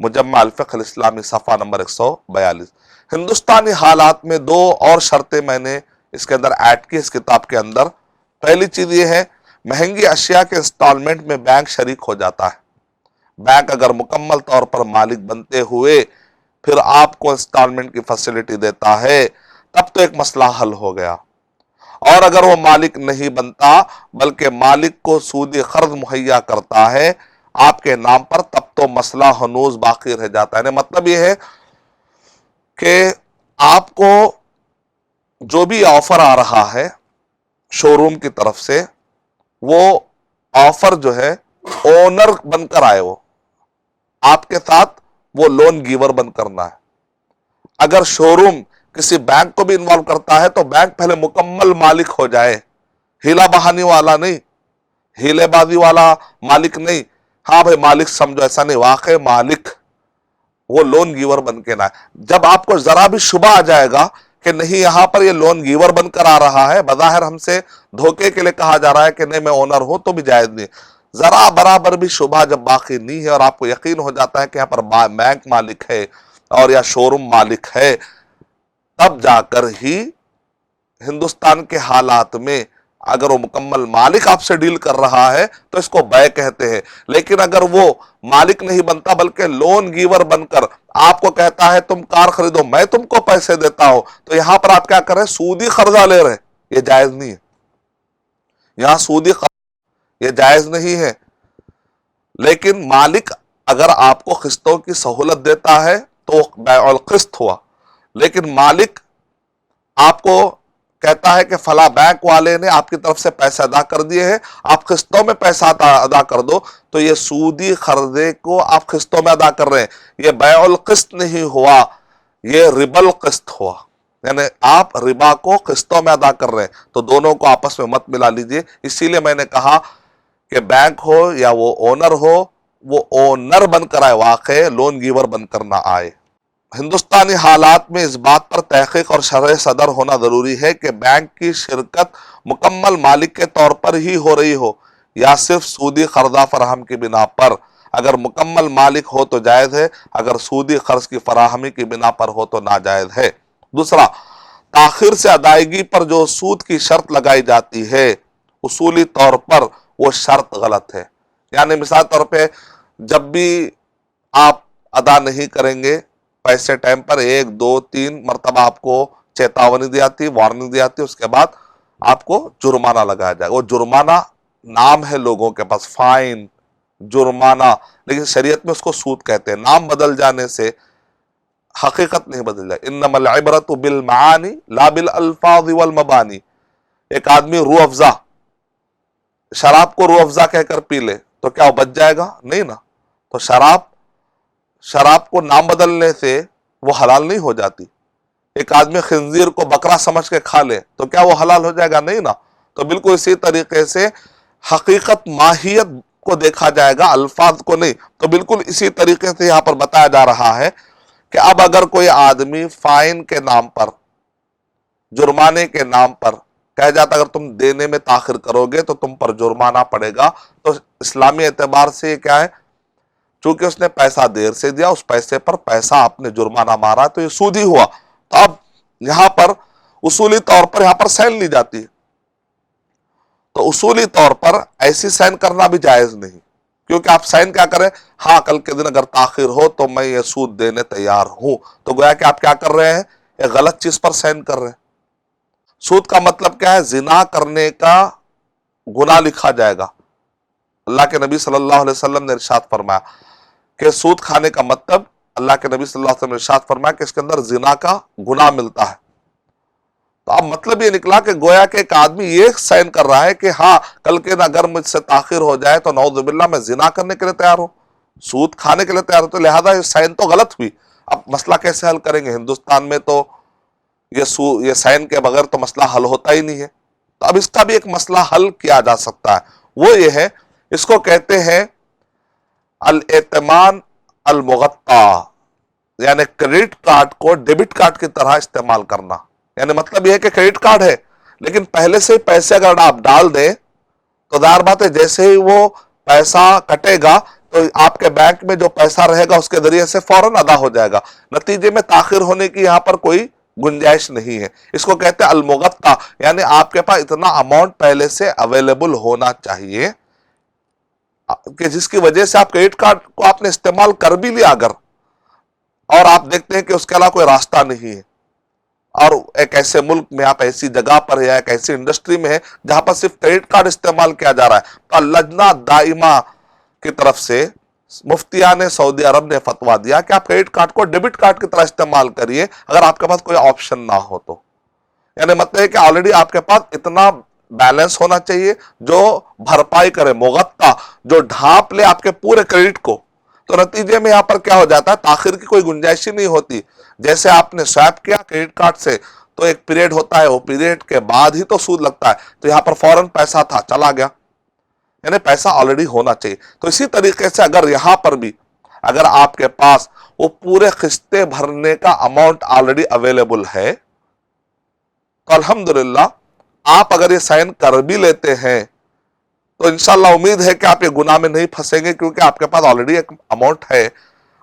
مجمع الفقہ الاسلامی صفحہ نمبر 142۔ ہندوستانی حالات میں دو اور شرطیں میں نے اس کے اندر ایڈ کی اس کتاب کے اندر۔ پہلی چیز یہ ہے، مہنگی اشیاء کے انسٹالمنٹ میں بینک شریک ہو جاتا ہے۔ بینک اگر مکمل طور پر مالک بنتے ہوئے پھر آپ کو انسٹالمنٹ کی فیسلٹی دیتا ہے تب تو ایک مسئلہ حل ہو گیا، اور اگر وہ مالک نہیں بنتا بلکہ مالک کو سودی قرض مہیا کرتا ہے آپ کے نام پر، تب تو مسئلہ ہنوز باقی رہ جاتا ہے۔ یعنی مطلب یہ ہے کہ آپ کو جو بھی آفر آ رہا ہے شو روم کی طرف سے، وہ آفر جو ہے اونر بن کر آئے، وہ آپ کے ساتھ وہ لون گیور بن کرنا ہے۔ اگر شو روم کسی بینک کو بھی انوالو کرتا ہے تو بینک پہلے مکمل مالک ہو جائے، ہیلا بہانی والا نہیں، ہیلے بازی والا مالک نہیں، ہاں بھائی مالک سمجھو، ایسا نہیں، واقع مالک وہ لون گیور بن کے نہ آئے۔ جب آپ کو ذرا بھی شبہ آ جائے گا کہ نہیں یہاں پر یہ لون گیور بن کر آ رہا ہے، بظاہر ہم سے دھوکے کے لیے کہا جا رہا ہے کہ نہیں میں اونر ہوں، تو بھی جائز نہیں۔ ذرا برابر بھی شبہ جب باقی نہیں ہے اور آپ کو یقین ہو جاتا ہے کہ یہاں پر بینک مالک ہے اور یا شو روم مالک ہے، تب جا کر ہی ہندوستان کے حالات میں اگر وہ مکمل مالک آپ سے ڈیل کر رہا ہے تو اس کو بے کہتے ہیں۔ لیکن اگر وہ مالک نہیں بنتا بلکہ لون گیور بن کر آپ کو کہتا ہے تم کار خریدو میں تم کو پیسے دیتا ہوں، تو یہاں پر آپ کیا کر رہے ہیں؟ سودی قرضہ لے رہے، یہ جائز نہیں ہے۔ یہاں سودی قرض یہ جائز نہیں ہے۔ لیکن مالک اگر آپ کو قسطوں کی سہولت دیتا ہے تو بیع القسط ہوا، لیکن مالک آپ کو کہتا ہے کہ فلاں بینک والے نے آپ کی طرف سے پیسے ادا کر دیے ہیں، آپ قسطوں میں پیسہ ادا کر دو، تو یہ سودی قرضے کو آپ قسطوں میں ادا کر رہے ہیں، یہ بیع القسط نہیں ہوا، یہ ربا القسط ہوا۔ یعنی آپ ربا کو قسطوں میں ادا کر رہے ہیں، تو دونوں کو آپس میں مت ملا لیجئے۔ اسی لیے میں نے کہا کہ بینک ہو یا وہ اونر ہو، وہ اونر بن کر آئے، واقع لون گیور بن کر نہ آئے۔ ہندوستانی حالات میں اس بات پر تحقیق اور شرح صدر ہونا ضروری ہے کہ بینک کی شرکت مکمل مالک کے طور پر ہی ہو رہی ہو یا صرف سودی قرضہ فراہم کی بنا پر۔ اگر مکمل مالک ہو تو جائز ہے، اگر سودی قرض کی فراہمی کی بنا پر ہو تو ناجائز ہے۔ دوسرا، تاخیر سے ادائیگی پر جو سود کی شرط لگائی جاتی ہے اصولی طور پر وہ شرط غلط ہے۔ یعنی مثال طور پہ جب بھی آپ ادا نہیں کریں گے پیسے ٹائم پر، 1 2 3 مرتبہ آپ کو چیتاونی دی آتی، وارننگ دی آتی، اس کے بعد آپ کو جرمانہ لگایا جائے گا۔ وہ جرمانہ نام ہے لوگوں کے پاس، فائن، جرمانہ، لیکن شریعت میں اس کو سود کہتے ہیں۔ نام بدل جانے سے حقیقت نہیں بدل جائے۔ انما العبرۃ بالمعانی لا بالالفاظ والمبانی۔ ایک آدمی روح افزا، شراب کو روح افزا کہہ کر پی لے تو کیا وہ بچ جائے گا؟ نہیں نا۔ تو شراب کو نام بدلنے سے وہ حلال نہیں ہو جاتی۔ ایک آدمی خنزیر کو بکرا سمجھ کے کھا لے تو کیا وہ حلال ہو جائے گا؟ نہیں نا۔ تو بالکل اسی طریقے سے حقیقت ماہیت کو دیکھا جائے گا، الفاظ کو نہیں۔ تو بالکل اسی طریقے سے یہاں پر بتایا جا رہا ہے کہ اب اگر کوئی آدمی فائن کے نام پر، جرمانے کے نام پر کہہ جاتا اگر تم دینے میں تاخیر کرو گے تو تم پر جرمانہ پڑے گا، تو اسلامی اعتبار سے یہ کیا ہے؟ چونکہ اس نے پیسہ دیر سے دیا، اس پیسے پر پیسہ آپ نے جرمانہ مارا تو یہ سود ہی ہوا۔ تو اب یہاں پر اصولی طور پر یہاں پر سائن لی جاتی ہے، تو اصولی طور پر ایسی سائن کرنا بھی جائز نہیں، کیونکہ آپ سائن کیا کریں؟ ہاں کل کے دن اگر تاخیر ہو تو میں یہ سود دینے تیار ہوں، تو گویا کہ آپ کیا کر رہے ہیں؟ ایک غلط چیز پر سائن کر رہے ہیں۔ سود کا مطلب کیا ہے؟ زنا کرنے کا گناہ لکھا جائے گا۔ اللہ کے نبی صلی اللہ علیہ وسلم نے ارشاد فرمایا کہ سود کھانے کا مطلب، اللہ کے نبی صلی اللہ علیہ وسلم نے ارشاد فرمایا کہ اس کے اندر زنا کا گناہ ملتا ہے۔ تو اب مطلب یہ نکلا کہ گویا کہ ایک آدمی یہ سائن کر رہا ہے کہ ہاں کل کے دن اگر مجھ سے تاخیر ہو جائے تو نعوذ باللہ میں زنا کرنے کے لیے تیار ہوں، سود کھانے کے لیے تیار ہوں، تو لہذا یہ سائن تو غلط ہوئی۔ اب مسئلہ کیسے حل کریں گے؟ ہندوستان میں تو یہ سائن کے بغیر تو مسئلہ حل ہوتا ہی نہیں ہے۔ تو اب اس کا بھی ایک مسئلہ حل کیا جا سکتا ہے، وہ یہ ہے، اس کو کہتے ہیں الائتمان المغطی، یعنی کریڈٹ کارڈ کو ڈیبٹ کارڈ کی طرح استعمال کرنا۔ یعنی مطلب یہ ہے کہ کریڈٹ کارڈ ہے لیکن پہلے سے پیسے اگر آپ ڈال دیں تو ظاہر بات ہے جیسے ہی وہ پیسہ کٹے گا تو آپ کے بینک میں جو پیسہ رہے گا اس کے ذریعے سے فوراً ادا ہو جائے گا، نتیجے میں تاخیر ہونے کی یہاں پر کوئی گنجائش نہیں ہے۔ اس کو کہتے ہیں المغطى، یعنی آپ کے پاس اتنا اماؤنٹ پہلے سے اویلیبل ہونا چاہیے کہ جس کی وجہ سے آپ کریڈٹ کارڈ کو آپ نے استعمال کر بھی لیا اگر، اور آپ دیکھتے ہیں کہ اس کے علاوہ کوئی راستہ نہیں ہے، اور ایک ایسے ملک میں آپ ایسی جگہ پر ہے یا ایک ایسی انڈسٹری میں ہے جہاں پر صرف کریڈٹ کارڈ استعمال کیا جا رہا ہے، تو لجنہ دائمہ کی طرف سے مفتیان سعودی عرب نے فتویٰ دیا کہ آپ کریڈٹ کارڈ کو ڈیبٹ کارڈ کی طرح استعمال کریے اگر آپ کے پاس کوئی آپشن نہ ہو تو۔ یعنی مطلب ہے کہ آلریڈی آپ کے پاس اتنا بیلنس ہونا چاہیے جو بھرپائی کرے، مغطى، جو ڈھانپ لے آپ کے پورے کریڈٹ کو، تو نتیجے میں یہاں پر کیا ہو جاتا ہے، تاخیر کی کوئی گنجائش ہی نہیں ہوتی۔ جیسے آپ نے سویپ کیا کریڈٹ کارڈ سے تو ایک پیریڈ ہوتا ہے، وہ پیریڈ کے بعد ہی تو سود لگتا ہے، تو یہاں پر فوراً پیسہ تھا چلا گیا، یعنی پیسہ آلریڈی ہونا چاہیے۔ تو اسی طریقے سے اگر یہاں پر بھی اگر آپ کے پاس وہ پورے قسطیں بھرنے کا اماؤنٹ آلریڈی اویلیبل ہے تو الحمدللہ آپ اگر یہ سائن کر بھی لیتے ہیں تو انشاءاللہ امید ہے کہ آپ یہ گناہ میں نہیں پھنسیں گے، کیونکہ آپ کے پاس آلریڈی ایک اماؤنٹ ہے،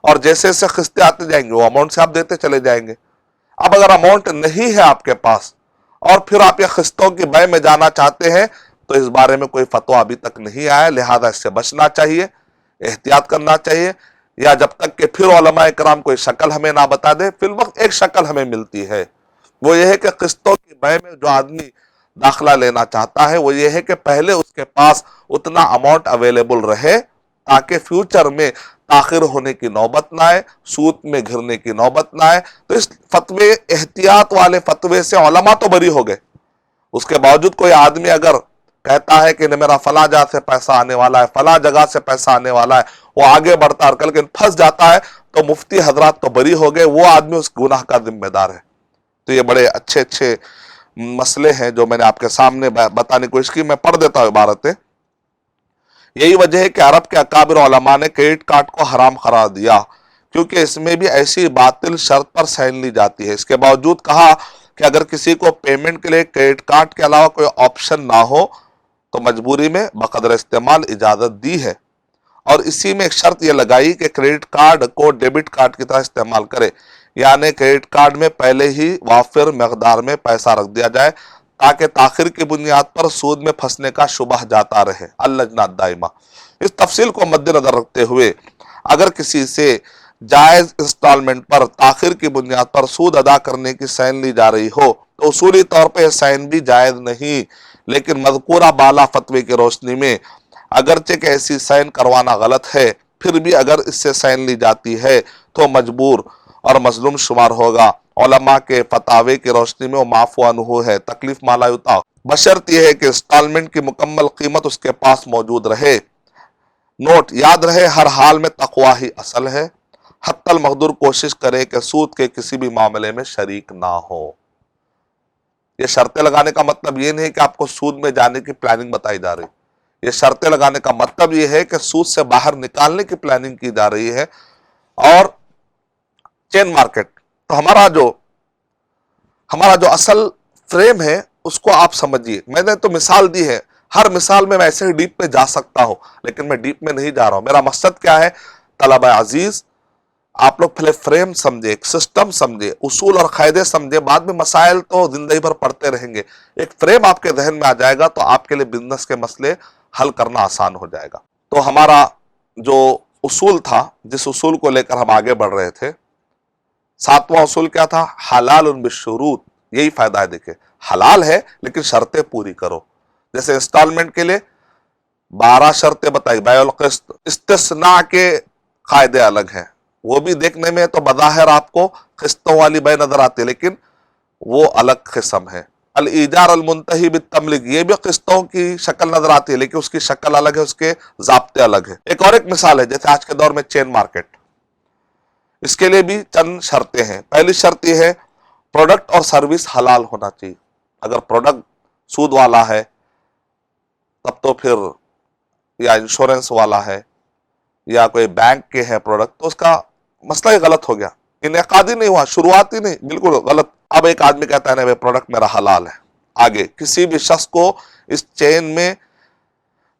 اور جیسے جیسے قسطیں آتے جائیں گے وہ اماؤنٹ سے آپ دیتے چلے جائیں گے۔ اب اگر اماؤنٹ نہیں ہے آپ کے پاس اور پھر آپ یہ قسطوں کی بے میں جانا چاہتے ہیں تو اس بارے میں کوئی فتویٰ ابھی تک نہیں آیا، لہذا اس سے بچنا چاہیے، احتیاط کرنا چاہیے، یا جب تک کہ پھر علماء کرام کوئی شکل ہمیں نہ بتا دے۔ فی الوقت ایک شکل ہمیں ملتی ہے، وہ یہ ہے کہ قسطوں کی بے میں جو آدمی داخلہ لینا چاہتا ہے وہ یہ ہے کہ پہلے اس کے پاس اتنا اماؤنٹ اویلیبل رہے تاکہ فیوچر میں تاخیر ہونے کی نوبت نہ آئے، سود میں گھرنے کی نوبت نہ آئے۔ تو اس فتوے، احتیاط والے فتوے سے علماء تو بری ہو گئے، اس کے باوجود کوئی آدمی اگر کہتا ہے کہ میرا فلاں جگہ سے پیسہ آنے والا ہے، فلاں جگہ سے پیسہ آنے والا ہے، وہ آگے بڑھتا ہے اور کل کے پھنس جاتا ہے، تو مفتی حضرات تو بری ہو گئے، وہ آدمی اس گناہ کا ذمہ دار ہے۔ تو یہ بڑے اچھے اچھے مسئلے ہیں جو میں نے آپ کے سامنے بتانے کی کوشش کی، میں پڑھ دیتا ہوں عبارتیں۔ یہی وجہ ہے کہ عرب کے اکابر علماء نے کریڈٹ کارڈ کو حرام قرار دیا، کیونکہ اس میں بھی ایسی باطل شرط پر سائن لی جاتی ہے۔ اس کے باوجود کہا کہ اگر کسی کو پیمنٹ کے لیے کریڈٹ کارڈ کے علاوہ کوئی آپشن نہ ہو تو مجبوری میں بقدر استعمال اجازت دی ہے، اور اسی میں ایک شرط یہ لگائی کہ کریڈٹ کارڈ کو ڈیبٹ کارڈ کی طرح استعمال کرے، یعنی کریڈٹ کارڈ میں پہلے ہی وافر مقدار میں پیسہ رکھ دیا جائے تاکہ تاخیر کی بنیاد پر سود میں پھنسنے کا شبہ جاتا رہے۔ اللجنہ الدائمہ۔ اس تفصیل کو مد نظر رکھتے ہوئے اگر کسی سے جائز انسٹالمنٹ پر تاخیر کی بنیاد پر سود ادا کرنے کی سائن لی جا رہی ہو تو اصولی طور پہ سائن بھی جائز نہیں، لیکن مذکورہ بالا فتوے کی روشنی میں اگرچہ کہ ایسی سائن کروانا غلط ہے، پھر بھی اگر اس سے سائن لی جاتی ہے تو مجبور اور مظلوم شمار ہوگا۔ علماء کے فتاوے کی روشنی میں وہ معفو عنہ ہے، تکلیف مالا یطاق، بشرط یہ ہے کہ انسٹالمنٹ کی مکمل قیمت اس کے پاس موجود رہے۔ نوٹ یاد رہے، ہر حال میں تقوی ہی اصل ہے، حتی المقدور کوشش کرے کہ سود کے کسی بھی معاملے میں شریک نہ ہو۔ یہ شرطیں لگانے کا مطلب یہ نہیں کہ آپ کو سود میں جانے کی پلاننگ بتائی جا رہی، یہ شرطیں لگانے کا مطلب یہ ہے کہ سود سے باہر نکالنے کی پلاننگ کی جا رہی ہے۔ اور چین مارکیٹ تو ہمارا جو اصل فریم ہے اس کو آپ سمجھیے۔ میں نے تو مثال دی ہے، ہر مثال میں ایسے ہی ڈیپ میں جا سکتا ہوں، لیکن میں ڈیپ میں نہیں جا رہا ہوں۔ میرا مقصد کیا ہے، طلبہ عزیز آپ لوگ پہلے فریم سمجھے، ایک سسٹم سمجھے، اصول اور قاعدے سمجھے، بعد میں مسائل تو زندگی بھر پڑھتے رہیں گے۔ ایک فریم آپ کے ذہن میں آ جائے گا تو آپ کے لیے بزنس کے مسئلے حل کرنا آسان ہو جائے گا۔ تو ہمارا جو اصول تھا، جس اصول کو لے کر ہم آگے بڑھ رہے تھے، 7واں اصول کیا تھا؟ حلال بالشروط۔ یہی فائدہ ہے، دیکھیں حلال ہے لیکن شرطیں پوری کرو۔ جیسے انسٹالمنٹ کے لیے 12 شرطیں بتائی، بیع القسط، استثناء کے قاعدے الگ ہیں، وہ بھی دیکھنے میں تو بظاہر آپ کو قسطوں والی بے نظر آتی ہے لیکن وہ الگ قسم ہے۔ الایجار المنتہی بالتملیک، یہ بھی قسطوں کی شکل نظر آتی ہے لیکن اس کی شکل الگ ہے، اس کے ضابطے الگ ہیں۔ ایک اور مثال ہے، جیسے آج کے دور میں چین مارکیٹ، اس کے لیے بھی چند شرطیں ہیں۔ پہلی شرط یہ ہے پروڈکٹ اور سروس حلال ہونا چاہیے۔ اگر پروڈکٹ سود والا ہے تب تو پھر، یا انشورنس والا ہے یا کوئی بینک کے ہے پروڈکٹ، تو اس کا مسئلہ ہی غلط ہو گیا، انعقادی نہیں ہوا، شروعاتی نہیں، بالکل غلط۔ اب ایک آدمی کہتا ہے نہیں پروڈکٹ میرا حلال ہے، آگے کسی بھی شخص کو اس چین میں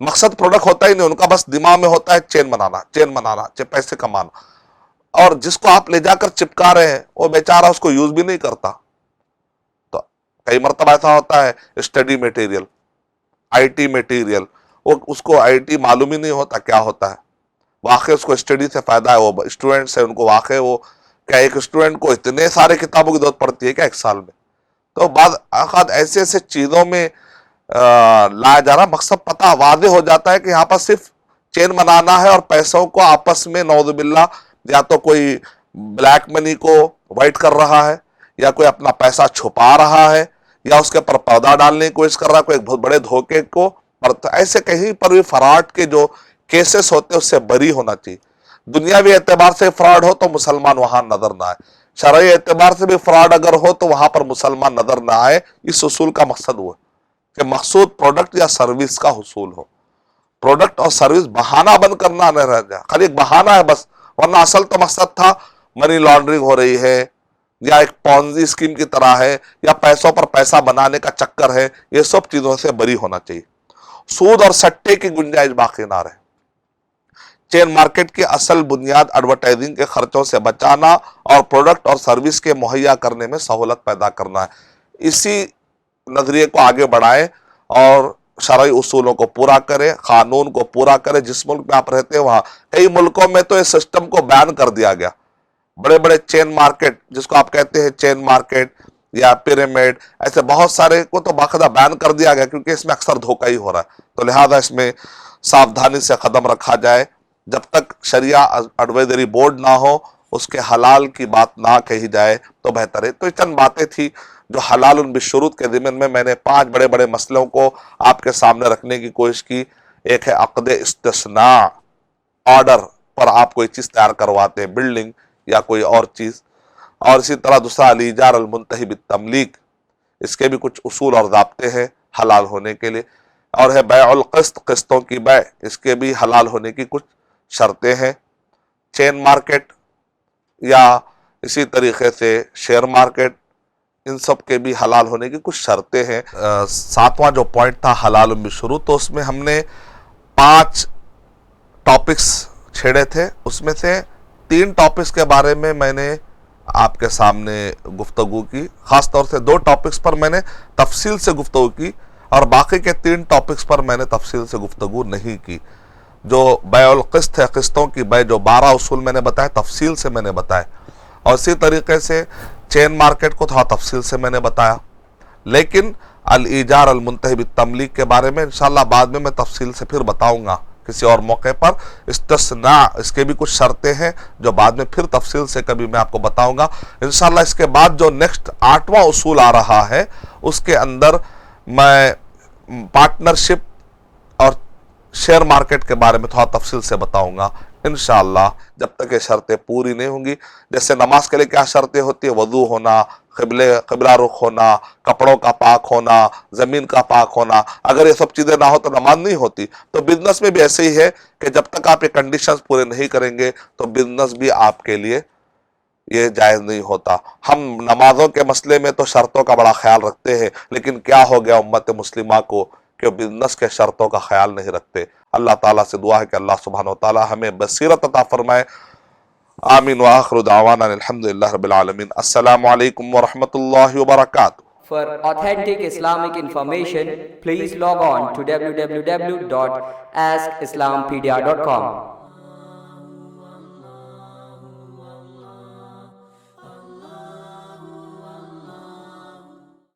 مقصد پروڈکٹ ہوتا ہی نہیں، ان کا بس دماغ میں ہوتا ہے چین بنانا، پیسے کمانا. اور جس کو آپ لے جا کر چپکا رہے ہیں وہ بیچارہ اس کو یوز بھی نہیں کرتا. تو کئی مرتبہ ایسا ہوتا ہے study material, I T material, وہ اس کو آئی ٹی معلوم ہی نہیں ہوتا کیا ہوتا ہے. واقعی اس کو اسٹڈی سے فائدہ ہے، وہ اسٹوڈنٹس ہیں ان کو واقعی وہ کیا ایک اسٹوڈنٹ کو اتنے سارے کتابوں کی ضرورت پڑتی ہے کیا ایک سال میں. تو بعض اوقات ایسے ایسے چیزوں میں لایا جا رہا، مقصد پتہ واضح ہو جاتا ہے کہ یہاں پر صرف چین بنانا ہے اور پیسوں کو آپس میں نعوذ باللہ یا تو کوئی بلیک منی کو وائٹ کر رہا ہے، یا کوئی اپنا پیسہ چھپا رہا ہے، یا اس کے اوپر پردہ ڈالنے کی کوشش کر رہا ہے کوئی ایک بہت بڑے دھوکے کو. ایسے کہیں پر بھی فراڈ کے جو کیسز ہوتے ہیں اس سے بری ہونا چاہیے. دنیاوی اعتبار سے فراڈ ہو تو مسلمان وہاں نظر نہ آئے، شرعی اعتبار سے بھی فراڈ اگر ہو تو وہاں پر مسلمان نظر نہ آئے. اس اصول کا مقصد ہوا کہ مقصود پروڈکٹ یا سروس کا حصول ہو. پروڈکٹ اور سروس بہانہ بند کرنا نہ رہ جائے، خالی ایک بہانہ ہے بس، ورنہ اصل تو مقصد تھا منی لانڈرنگ ہو رہی ہے، یا ایک پونزی اسکیم کی طرح ہے، یا پیسوں پر پیسہ بنانے کا چکر ہے. یہ سب چیزوں سے بری ہونا چاہیے. سود اور سٹے کی گنجائش باقی نہ رہے. چین مارکیٹ کی اصل بنیاد ایڈورٹائزنگ کے خرچوں سے بچانا اور پروڈکٹ اور سروس کے مہیا کرنے میں سہولت پیدا کرنا ہے. اسی نظریے کو آگے بڑھائیں اور شرعی اصولوں کو پورا کرے، قانون کو پورا کرے. جس ملک میں آپ رہتے ہیں وہاں کئی ملکوں میں تو اس سسٹم کو بین کر دیا گیا. بڑے بڑے چین مارکیٹ جس کو آپ کہتے ہیں چین مارکیٹ یا پیرامڈ، ایسے بہت سارے کو تو باقاعدہ بین کر دیا گیا کیونکہ اس میں اکثر دھوکہ ہی ہو رہا ہے. تو لہذا اس میں ساودھانی سے قدم رکھا جائے. جب تک شریعہ ایڈوائزری بورڈ نہ ہو اس کے حلال کی بات نہ کہی جائے تو بہتر ہے. تو چند باتیں تھی جو حلال بالشروط کے ضمن میں نے 5 بڑے بڑے مسئلوں کو آپ کے سامنے رکھنے کی کوشش کی. ایک ہے عقد استثناء، آرڈر پر آپ کوئی چیز تیار کرواتے ہیں، بلڈنگ یا کوئی اور چیز. اور اسی طرح دوسرا الیجار المنتہی بالتملیک، اس کے بھی کچھ اصول اور ضابطے ہیں حلال ہونے کے لیے. اور ہے بیع القسط، قسطوں کی بیع، اس کے بھی حلال ہونے کی کچھ شرطیں ہیں. چین مارکیٹ یا اسی طریقے سے شیئر مارکیٹ، ان سب کے بھی حلال ہونے کی کچھ شرطیں ہیں. 7واں جو پوائنٹ تھا حلال بالشروط، تو اس میں ہم نے 5 ٹاپکس چھیڑے تھے. اس میں سے 3 ٹاپکس کے بارے میں میں نے آپ کے سامنے گفتگو کی، خاص طور سے 2 ٹاپکس پر میں نے تفصیل سے گفتگو کی اور باقی کے 3 ٹاپکس پر میں نے تفصیل سے گفتگو نہیں کی. جو بیع القسط ہے، قسطوں کی بیع، جو 12 اصول میں نے بتائے تفصیل سے میں نے بتائے. اور اسی طریقے سے چین مارکیٹ کو تھوڑا تفصیل سے میں نے بتایا. لیکن الیجار المنتہی بالتملیک کے بارے میں انشاءاللہ بعد میں تفصیل سے پھر بتاؤں گا کسی اور موقع پر. استثناء، اس کے بھی کچھ شرطیں ہیں جو بعد میں پھر تفصیل سے کبھی میں آپ کو بتاؤں گا انشاءاللہ. اس کے بعد جو نیکسٹ 8واں اصول آ رہا ہے اس کے اندر میں پارٹنرشپ اور شیئر مارکیٹ کے بارے میں تھوڑا تفصیل سے بتاؤں گا انشاءاللہ. جب تک یہ شرطیں پوری نہیں ہوں گی، جیسے نماز کے لیے کیا شرطیں ہوتی ہیں، وضو ہونا، قبلہ رخ ہونا، کپڑوں کا پاک ہونا، زمین کا پاک ہونا. اگر یہ سب چیزیں نہ ہو تو نماز نہیں ہوتی. تو بزنس میں بھی ایسے ہی ہے کہ جب تک آپ یہ کنڈیشنز پورے نہیں کریں گے تو بزنس بھی آپ کے لیے یہ جائز نہیں ہوتا. ہم نمازوں کے مسئلے میں تو شرطوں کا بڑا خیال رکھتے ہیں، لیکن کیا ہو گیا امت مسلمہ کو کہ بزنس کے شرطوں کا خیال نہیں رکھتے. اللہ تعالیٰ سے دعا ہے کہ اللہ سبحانہ وتعالی ہمیں بصیرت عطا فرمائے. آمین وآخر دعوانا الحمدللہ رب العالمین. السلام علیکم ورحمۃ اللہ وبرکاتہ. For authentic Islamic information, please log on to www.askislampedia.com.